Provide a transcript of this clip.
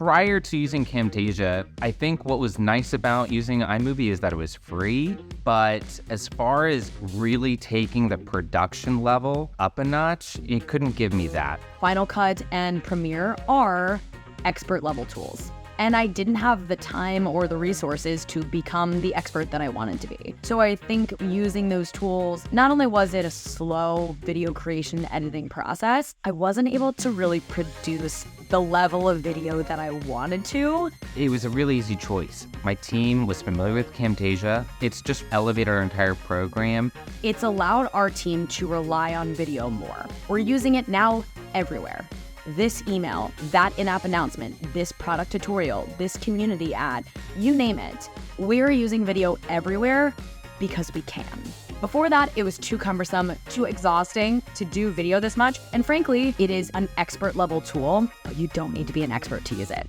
Prior to using Camtasia, I think what was nice about using iMovie is that it was free, but as far as really taking the production level up a notch, it couldn't give me that. Final Cut and Premiere are expert level tools. And I didn't have the time or the resources to become the expert that I wanted to be. So I think using those tools, not only was it a slow video creation editing process, I wasn't able to really produce the level of video that I wanted to. It was a really easy choice. My team was familiar with Camtasia. It's just elevated our entire program. It's allowed our team to rely on video more. We're using it now everywhere. This email, that in-app announcement, this product tutorial, this community ad, you name it. We're using video everywhere because we can. Before that, it was too cumbersome, too exhausting to do video this much. And frankly, it is an expert level tool, but you don't need to be an expert to use it.